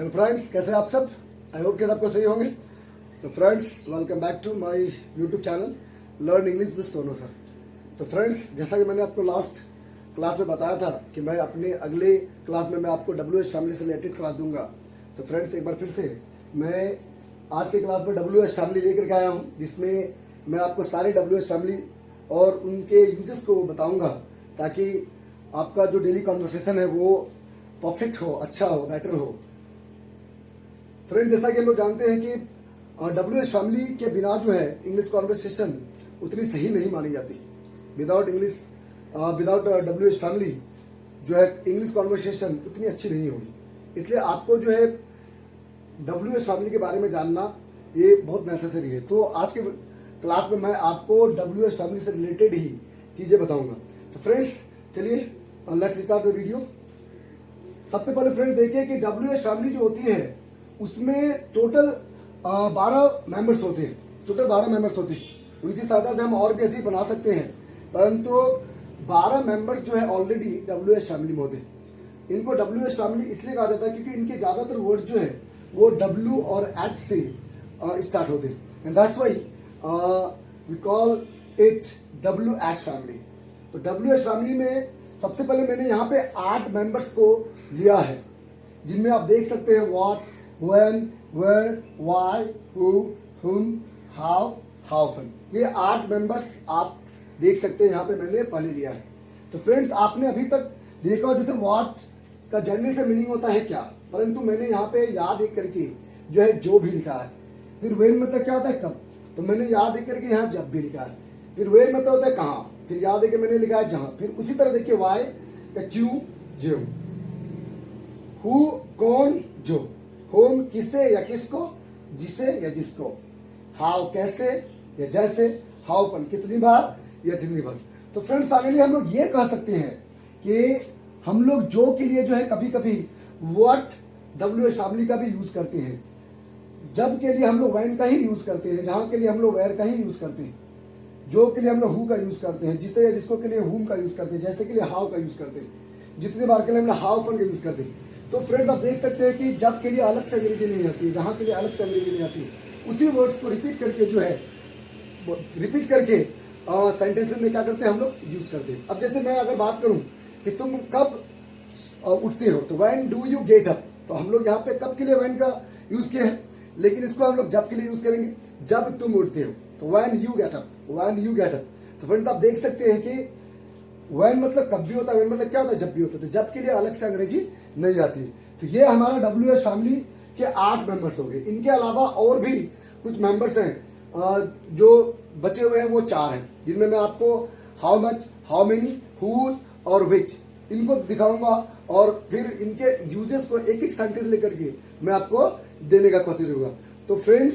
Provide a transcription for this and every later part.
Hello friends, कैसे आप सब? आई होप कि सबको सही होंगे। तो friends, welcome back to my YouTube channel learn English with Sonu sir. तो फ्रेंड्स, जैसा कि मैंने आपको लास्ट क्लास में बताया था कि मैं अपने अगले क्लास में मैं आपको WH फैमिली से रिलेटेड क्लास दूंगा। तो फ्रेंड्स, एक बार फिर से मैं आज के क्लास में WH फैमिली लेकर के आया हूँ, जिसमें मैं आपको सारे WH फैमिली और उनके यूजेस को बताऊँगा, ताकि आपका जो डेली कॉन्वर्सेशन है वो परफेक्ट हो, अच्छा हो, बेटर हो। फ्रेंड, जैसा कि हम लोग जानते हैं कि WH फैमिली के बिना जो है इंग्लिश कॉन्वर्सेशन उतनी सही नहीं मानी जाती। विदाउट WH फैमिली जो है इंग्लिश कॉन्वर्सेशन उतनी अच्छी नहीं होगी। इसलिए आपको जो है WH फैमिली के बारे में जानना ये बहुत नेसेसरी है। तो आज के क्लास में मैं आपको WH फैमिली से रिलेटेड ही चीज़ें बताऊंगा। तो फ्रेंड्स, चलिए लेट्स स्टार्ट द वीडियो। सबसे पहले फ्रेंड्स देखिए कि WH फैमिली जो होती है उसमें टोटल 12 मेंबर्स होते हैं। टोटल 12 मेंबर्स होते हैं। उनकी सहायता से हम और भी अधिक बना सकते हैं, परंतु 12 मेंबर्स जो है ऑलरेडी WH फैमिली में होते हैं। इनको WH फैमिली इसलिए कहा जाता है क्योंकि इनके ज़्यादातर वर्ड जो है वो W और H से स्टार्ट होते हैं, and that's why we call it WH family. तो WH फैमिली में सबसे पहले मैंने यहाँ पे 8 मेंबर्स को लिया है, जिनमें आप देख सकते हैं what, when, where, why, who, whom, how, how often। ये 8 मेंबर्स आप देख सकते हैं यहाँ पे मैंने पहले लिया है। तो फ्रेंड्स, आपने अभी तक देखा हो जैसे व्हाट का जनरली से मीनिंग होता है क्या, परंतु मैंने यहाँ पे याद एक करके जो है जो भी लिखा है। फिर वेन मतलब क्या होता है कब, तो मैंने याद एक करके यहाँ जब भी लिखा है। फिर वेन मतलब होता है कहाँ, फिर याद है कि मैंने लिखा है जहाँ। फिर उसी तरह देखिए वाई का क्यों, जो, हु कौन, जो, होम किसे या किसको, जिसे या जिसको, हाउ कैसे या जैसे, हाउ पन कितनी बार या जितनी बार। तो फ्रेंड्स, फाइनली हम लोग ये कह सकते हैं कि हम लोग जो के लिए जो है कभी कभी व्हाट WH फैमिली का भी यूज करते हैं, जब के लिए हम लोग वैन का ही यूज करते हैं, जहां के लिए हम लोग वेयर का ही यूज करते हैं, जो के लिए हम लोग हु का यूज करते हैं, जिसे या जिसको के लिए हुम का यूज करते हैं, जैसे के लिए हाउ का यूज करते हैं, जितनी बार के लिए हम लोग हाउ पन का यूज करते हैं। तो फ्रेंड्स, आप देख सकते हैं कि जब के लिए अलग से अंग्रेजी नहीं आती है, जहाँ के लिए अलग से अंग्रेजी नहीं आती है, उसी वर्ड्स को रिपीट करके जो है रिपीट करके सेंटेंसेस में क्या करते हैं हम लोग यूज करते हैं। अब जैसे मैं अगर बात करूं कि तुम कब उठते हो, तो when do you get up, तो हम लोग यहाँ पे कब के लिए व्हेन का यूज किया है, लेकिन इसको हम लोग जब के लिए यूज करेंगे, जब तुम उठते हो, तो when you get up, when you get up. तो फ्रेंड्स, आप देख सकते हैं कि वैन मतलब कब भी होता है, वैन मतलब क्या होता है, जब भी होता है। तो जब के लिए अलग से अंग्रेजी नहीं आती है। तो ये हमारा WH फैमिली के 8 मेंबर्स हो गए। इनके अलावा और भी कुछ मेंबर्स हैं जो बचे हुए हैं, वो 4 हैं, जिनमें मैं आपको how much, how many, whose और विच इनको दिखाऊंगा, और फिर इनके यूजेस को एक एक सेंटेंस लेकर के मैं आपको देने का कोशिश करूंगा। तो फ्रेंड्स,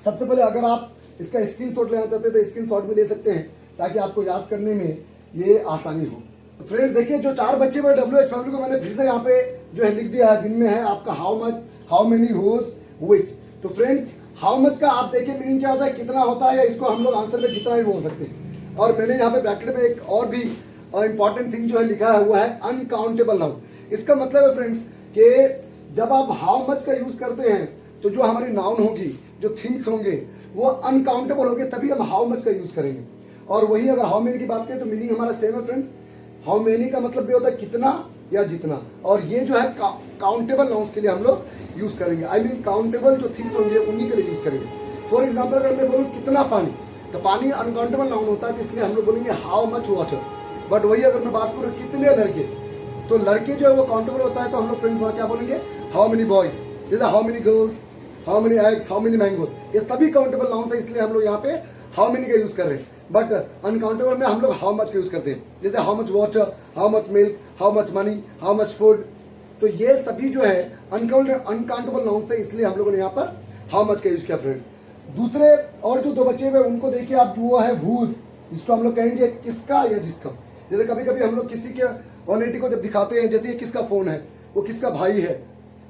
सबसे पहले अगर आप इसका स्क्रीनशॉट लेना चाहते हैं तो स्क्रीनशॉट भी ले सकते हैं, ताकि आपको याद करने में ये आसानी हो। तो फ्रेंड्स देखिए, जो 4 बच्चे हुए WH फैमिली को मैंने फिर से यहाँ पे जो है लिख दिया है, जिनमें है आपका how much, how many, whose, which. तो फ्रेंड्स, हाउ मच का आप देखिए मीनिंग क्या होता है, कितना होता है, या इसको हम लोग आंसर में कितना भी बोल सकते हैं। और मैंने यहाँ पे ब्रैकेट में एक और भी इंपॉर्टेंट थिंग जो है लिखा है, हुआ है अनकाउंटेबल नाउन। इसका मतलब है फ्रेंड्स कि जब आप हाउ मच का यूज करते हैं तो जो हमारी नाउन होगी, जो थिंग्स होंगे, वो अनकाउंटेबल होंगे, तभी हम हाउ मच का यूज करेंगे। और वही अगर हाउ मेनी की बात करें तो मीनिंग हमारा सेम है फ्रेंड्स। हाउ मेनी का मतलब भी होता है कितना या जितना, और ये जो है काउंटेबल नाउन्स के लिए हम लोग यूज करेंगे। आई मीन काउंटेबल जो थिंग्स होंगे उन्हीं के लिए यूज करेंगे। फॉर एग्जाम्पल, अगर मैं बोलूँ कितना पानी, तो पानी अनकाउंटेबल नाउन होता है, तो इसलिए हम लोग बोलेंगे हाउ मच वाटर। बट वही अगर मैं बात करूँ कितने लड़के, तो लड़के जो है वो काउंटेबल होता है, तो हम लोग फ्रेंड्स वहाँ क्या बोलेंगे, हाउ मेनी बॉयज, जैसे how many girls, how many eggs, how many mangoes, ये सभी काउंटेबल नाउन्स है, इसलिए हम लोग यहाँ पे हाउ मेनी का यूज कर रहे हैं। बट अनकाउंटेबल में हम लोग हाउ मच का यूज करते हैं, जैसे how much water, how much milk, how much money, how much food. तो ये सभी जो है अनकाउंटेबल नाउन्स है, इसलिए हम लोगों ने यहाँ पर हाउ मच का यूज किया फ्रेंड्स। दूसरे और जो 2 बच्चे हुए उनको देखिए आप, वो है वूज, जिसको हम लोग कहेंगे किसका या जिसका। जैसे कभी कभी हम लोग किसी के ऑनेटी को जब दिखाते हैं, जैसे ये किसका फोन है, वो किसका भाई है,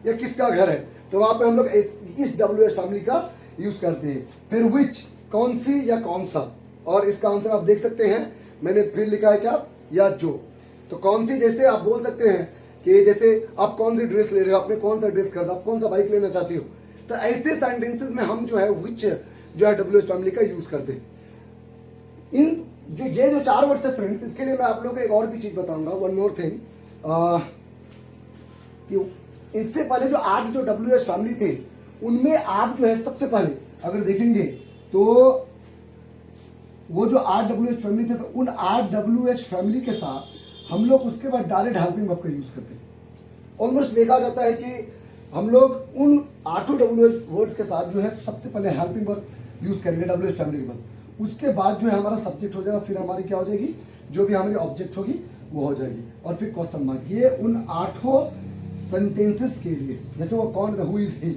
या किसका घर है, तो वहां पे हम लोग इस WH फैमिली का यूज करते हैं। फिर विच, कौन सी या कौन सा, और इसका आंसर आप देख सकते हैं, मैंने फिर लिखा है क्या, या जो। तो कौन सी, जैसे आप बोल सकते हैं कि जैसे आप कौन सी ड्रेस ले रहे हो, आपने कौन सा ड्रेस खरीदा, आप कौन सा बाइक लेना चाहते हो, तो ऐसे सेंटेंसेस में हम जो है विच जो है डब्ल्यू एच फैमिली का यूज करते हैं। इन जो ये जो 4 वर्ड्स है फ्रेंड्स, इसके लिए मैं आप लोगों को एक और भी चीज बताऊंगा, वन मोर थिंग। इससे पहले जो 8 जो डब्ल्यू एच फैमिली थे, उनमें आप जो है सबसे पहले अगर देखेंगे तो वो जो 8 डब्ल्यू एच फैमिली थे, तो उन 8 डब्ल्यू एच फैमिली के साथ हम लोग उसके बाद डायरेक्ट हेल्पिंग वर्ब का यूज करते हैं। ऑलमोस्ट देखा जाता है कि हम लोग उन 8 डब्ल्यू एच वर्ड्स के साथ जो है सबसे पहले हेल्पिंग वर्ब यूज करेंगे डब्ल्यू एच फैमिली के बाद। उसके बाद जो है हमारा सब्जेक्ट हो जाएगा, फिर हमारी क्या हो जाएगी, जो भी हमारी ऑब्जेक्ट होगी वो हो जाएगी, और फिर क्वेश्चन मार्क। ये उन 8 सेंटेंसेस के लिए, जैसे वो कौन है, हु इज ही,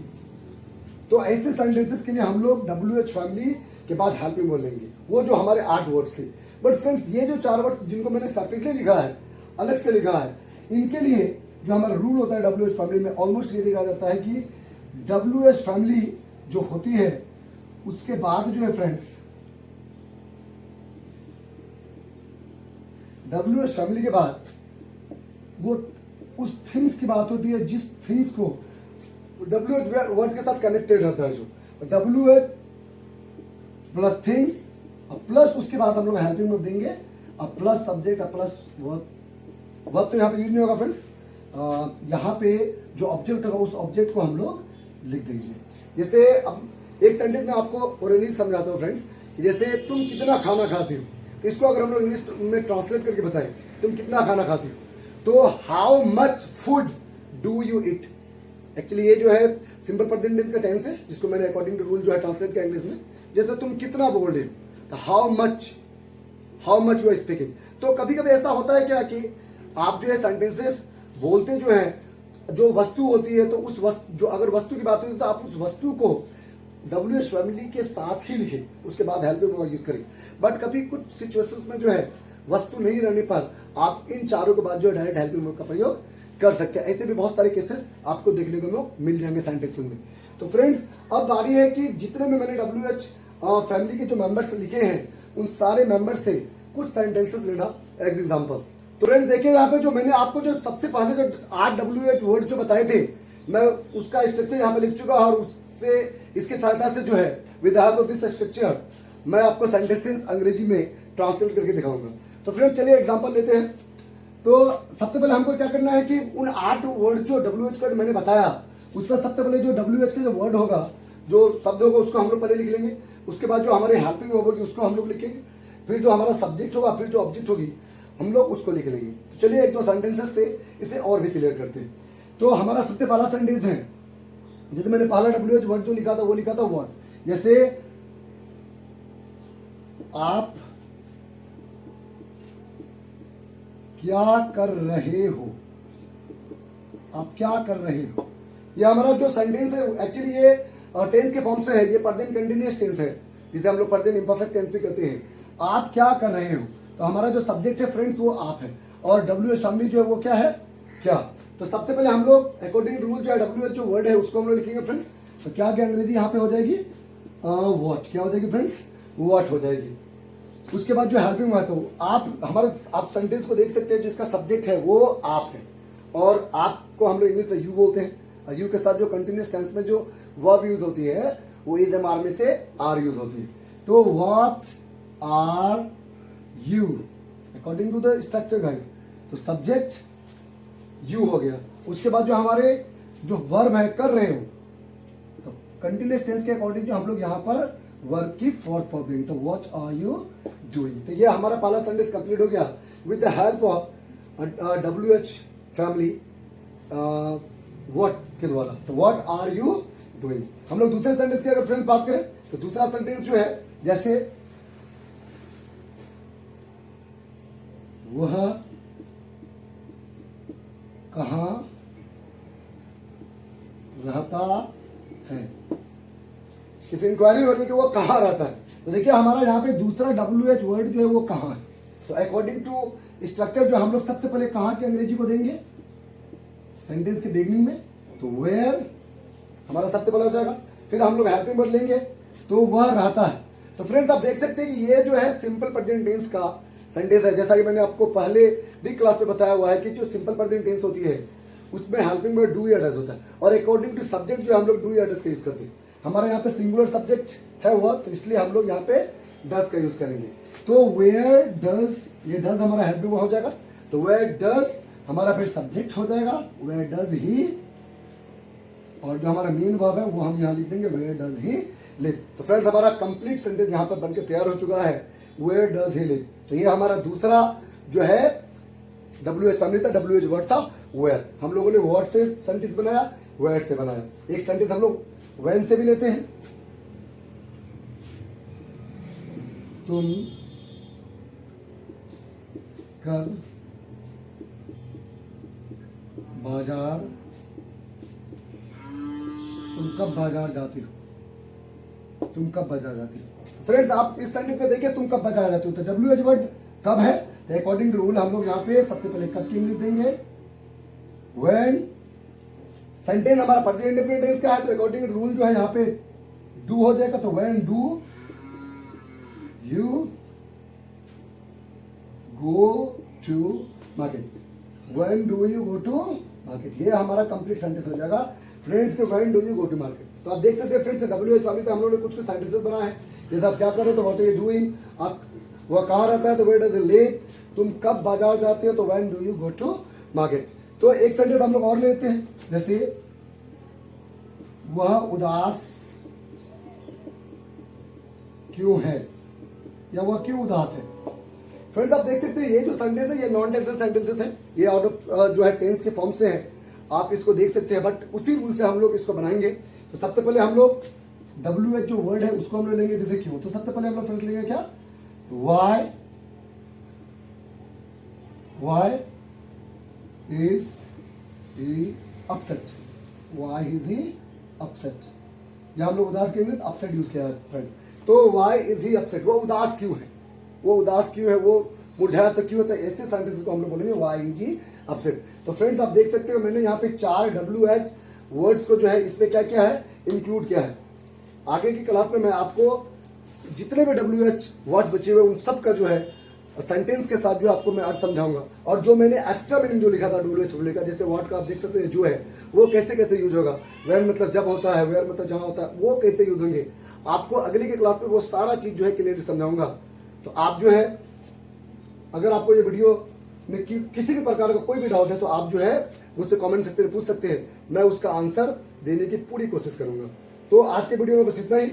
तो ऐसे सेंटेंसेस के लिए हम लोग डब्ल्यू एच फैमिली के बाद हेल्पिंग वर्ब लेंगे, वो जो हमारे 8 वर्ड्स थे। बट फ्रेंड्स, ये जो 4 वर्ड्स जिनको मैंने सेपरेटली लिखा है, अलग से लिखा है, इनके लिए जो हमारा रूल होता है डब्ल्यू एच फैमिली में, ऑलमोस्ट ये देखा जाता है कि डब्ल्यू एच फैमिली जो होती है उसके बाद जो है फ्रेंड्स, डब्ल्यू एच फैमिली के बाद वो उस थिंग्स की बात होती है जिस थिंग्स को डब्ल्यू एच वर्ड के साथ कनेक्टेड रहता है। जो W H plus things, plus उसके बाद हम लोग हेल्पिंग वर्ब देंगे, अब प्लस सब्जेक्ट, अब प्लस वर्ब। वर्ब तो यहाँ पे यूज नहीं होगा फ्रेंड्स, यहाँ पे जो ऑब्जेक्ट होगा उस ऑब्जेक्ट को हम लोग लिख देंगे। जैसे अब एक सेंटेंस में आपको ओरली समझाता हूँ फ्रेंड्स, जैसे तुम कितना खाना खाते हो, तो इसको अगर हम लोग इंग्लिश में ट्रांसलेट करके बताएं, तुम कितना खाना खाते हो, तो how much food do you eat. Actually ये जो है सिंपल प्रेजेंट टेंस का टेंस है, जिसको मैंने अकॉर्डिंग टू रूल जो है ट्रांसलेट किया इंग्लिश में। जैसे तुम कितना बोल रहे हो, तो how much you are speaking. तो कभी कभी ऐसा होता है क्या कि आप जो है सेंटेंसेस बोलते जो है, जो वस्तु होती है, तो उस वस्तु, जो अगर वस्तु की बात होती है तो आप उस वस्तु को डब्ल्यू एच फैमिली के साथ ही लिखें, उसके बाद हेल्पिंग वर्ब यूज करें। बट कभी कुछ सिचुएशंस में जो है वस्तु नहीं रहने पर आप इन चारों के बाद जो डायरेक्ट हेल्पिंग वर्ब का प्रयोग कर सकते हैं। ऐसे भी बहुत सारे केसेस आपको देखने को मिल जाएंगे सेंटेंस में। तो फ्रेंड्स, अब बारी है कि जितने में मैंने डब्ल्यू एच फैमिली के जो मेंबर्स लिखे हैं, उन सारे मेंबर से कुछ सेंटेंसेस लेना एज एग्जाम्पल्स। तो फ्रेंड्स देखिए, यहाँ पे जो मैंने आपको जो सबसे पहले जो 8 डब्ल्यू एच वर्ड जो बताए थे, मैं उसका स्ट्रक्चर यहाँ पे लिख चुका, और उससे इसकी सहायता से जो है with the help of this structure मैं आपको सेंटेंसेस अंग्रेजी में ट्रांसलेट करके दिखाऊंगा। तो फ्रेंड्स चलिए एग्जांपल लेते हैं। तो सबसे पहले हमको क्या करना है कि उन 8 वर्ड जो डब्ल्यू एच का जो मैंने बताया, उसका सबसे पहले जो डब्ल्यू एच का जो वर्ड होगा, जो शब्द होगा, उसको हम लोग पहले लिख लेंगे। उसके बाद जो हमारे हेल्पिंग वर्ब होगी उसको हम लोग लिखेंगे, फिर जो हमारा सब्जेक्ट होगा, फिर जो ऑब्जेक्ट होगी हम लोग उसको लिख लेंगे। तो चलिए एक दो सेंटेंसेस से इसे और भी क्लियर करते हैं। तो हमारा सबसे पहला सेंटेंस है, जैसे मैंने पहला डब्ल्यू एच वर्ड जो लिखा था वो लिखा था वर्ड। जैसे आप क्या कर रहे हो, आप क्या कर रहे हो, ये हमारा जो सेंटेंस है एक्चुअली ये टेंस के फॉर्म से है, ये प्रेजेंट कंटिन्यूअस टेंस है, जिसे हम लोग प्रेजेंट इंपरफेक्ट टेंस भी कहते हैं। आप क्या कर रहे हो, तो हमारा जो सब्जेक्ट है फ्रेंड्स वो आप है, और डब्ल्यू एच फैमिली जो है वो क्या है, क्या। तो सबसे पहले हम लोग अकॉर्डिंग टू रूल जो है डब्ल्यू एच जो वर्ड है उसको हम लोग लिखेंगे फ्रेंड्स। तो क्या क्या अंग्रेजी यहाँ पे हो जाएगी, वॉट। क्या हो जाएगी फ्रेंड्स, वॉट हो जाएगी। उसके बाद जो हेल्पिंग वर्ब, तो आप सेंटेंस को देख सकते हैं, जिसका सब्जेक्ट है वो आप है, और आपको हम लोग इंग्लिश में यू बोलते हैं। यू के साथ जो कंटिन्यूस टेंस में जो वर्ब यूज होती है वो इज एम आर में से आर यूज होती है। तो what are you according to the structure guys, तो सब्जेक्ट यू हो गया। उसके बाद जो हमारे जो वर्ब है कर रहे हो, तो कंटिन्यूस टेंस के अकॉर्डिंग जो हम लोग यहाँ पर वर्ब की फोर्थ फॉर्म देंगे, तो व्हाट आर यू डूइंग। तो ये हमारा पहला सेंटेंस कंप्लीट हो गया with the help of W H family what के द्वारा। तो व्हाट आर यू डूइंग। हम लोग दूसरे सेंटेंस की अगर फ्रेंड्स बात करें, तो दूसरा सेंटेंस जो है, जैसे वह कहाँ रहता है, इस इंक्वायरी हो रही है कि वो कहाँ रहता है। तो देखिए हमारा यहाँ पे दूसरा डब्ल्यू एच वर्ड जो है वो कहाँ है। तो अकॉर्डिंग टू स्ट्रक्चर जो हम लोग सबसे पहले कहाँ की अंग्रेजी को देंगे सेंटेंस के बिगनिंग में, तो वेयर हमारा सबसे पहले हो जाएगा। फिर हम लोग हेल्पिंग वर्ब लेंगे, तो वह रहता है। तो फ्रेंड्स आप देख सकते हैं कि ये जो है सिंपल प्रेजेंट टेंस का सेंटेंस है। जैसा कि मैंने आपको पहले भी क्लास में बताया हुआ है कि जो सिंपल प्रेजेंट टेंस होती है उसमें हेल्पिंग में डू या डज होता है, और अकॉर्डिंग टू सब्जेक्ट जो हम लोग डू या डज का यूज करते हैं। हमारे यहाँ पे सिंगुलर सब्जेक्ट है हुआ, तो इसलिए हम लोग यहाँ पे डज का यूज करेंगे। तो वेयर डज, ये डज हमारा हेल्पिंग हो जाएगा, तो वेयर डज हमारा फिर सब्जेक्ट हो जाएगा, वेयर डज ही, और जो हमारा मेन वर्ब है वो हम यहाँ लिख देंगे वेयर डज ही लिव। तो फ्रेंड्स हमारा कंप्लीट सेंटेंस यहाँ पर बनकर तैयार हो चुका है, वेयर डज ही लिव। तो ये हमारा दूसरा जो है WH फैमिली था, WH वर्ड था वेयर। हम लोगों ने वर्ड से सेंटेंस बनाया, वेयर से बनाया। एक सेंटेंस हम लोग व्हेन से भी लेते हैं, तुम कल बाजार, तुम कब बाजार जाती हो, तुम कब बाजार जाती हो। फ्रेंड्स आप इस सेंटेंस में देखिए, तुम कब बाजार जाती हो, तो WH वर्ड कब है, तो अकॉर्डिंग टू रूल हम लोग यहाँ पे सबसे पहले कब की इंग्लिश देंगे, व्हेन। सेंटेंस हमारा प्रेजेंट इंडेफिनिट टेंस का है, तो अकॉर्डिंग टू रूल जो है यहाँ पे डू हो जाएगा, तो when do you go to market, when do you go to market. ये हमारा कंप्लीट सेंटेंस हो जाएगा फ्रेंड्स के when do you go to market. तो आप देख सकते हैं फ्रेंड्स WH फैमिली हम लोगों ने कुछ सेंटेंसेस बनाए हैं। जैसे आप क्या कर रहे हो तो व्हाट आर यू डूइंग, आप वह कहाँ रहता है तो वेयर डज ही लिव, तुम कब बाजार जाते हो तो when do you go to market. तो एक सेंटेंस हम लोग और लेते हैं, जैसे वह उदास क्यों है, या वह क्यों उदास है। फ्रेंड्स आप देख सकते हैं ये जो सेंटेंस है ये नॉन टेंसल सेंटेंसेस है, ये आउट ऑफ जो है टेंस के फॉर्म से है, आप इसको देख सकते हैं, बट उसी रूल से हम लोग इसको बनाएंगे। तो सबसे पहले हम लोग WH जो वर्ड है उसको हम लोग लेंगे, जैसे क्यों, तो सबसे पहले हम लोग फ्रेंड्स लेंगे क्या, why, why is he upset, why is he upset. या हम लोग उदास के लिए अपसेट यूज किया है फ्रेंड्स। तो वाई इज ही अपसेट, वो उदास क्यों है, वो उदास क्यों है, वो मुरझाया तो क्यों होता है, ऐसे सेंटेंसेस को हम लोग बोलेंगे वाई इज ही अपसेट। तो फ्रेंड्स आप देख सकते हो मैंने यहाँ पे 4 WH वर्ड्स को जो है इसमें क्या क्या है इंक्लूड किया है। आगे की क्लास में मैं आपको जितने भी WH वर्ड्स बचे हुए उन सब का जो है सेंटेंस के साथ जो आपको मैं अर्थ समझाऊंगा, और जो मैंने एक्स्ट्रा मीनिंग जो लिखा था WH का, जैसे वर्ड का आप देख सकते हैं जो है वो कैसे कैसे यूज होगा, वेयर मतलब जब होता है, वेयर मतलब जहाँ होता है, वो कैसे यूज होंगे, आपको अगली के क्लास में वो सारा चीज जो है क्लियरली समझाऊंगा। तो आप जो है अगर आपको ये वीडियो में किसी भी प्रकार का कोई भी डाउट है तो आप जो है मुझसे कमेंट सेक्शन में पूछ सकते हैं, मैं उसका आंसर देने की पूरी कोशिश करूंगा। तो आज के वीडियो में बस इतना ही।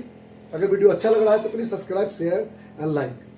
अगर वीडियो अच्छा लग रहा है तो please subscribe, share and like.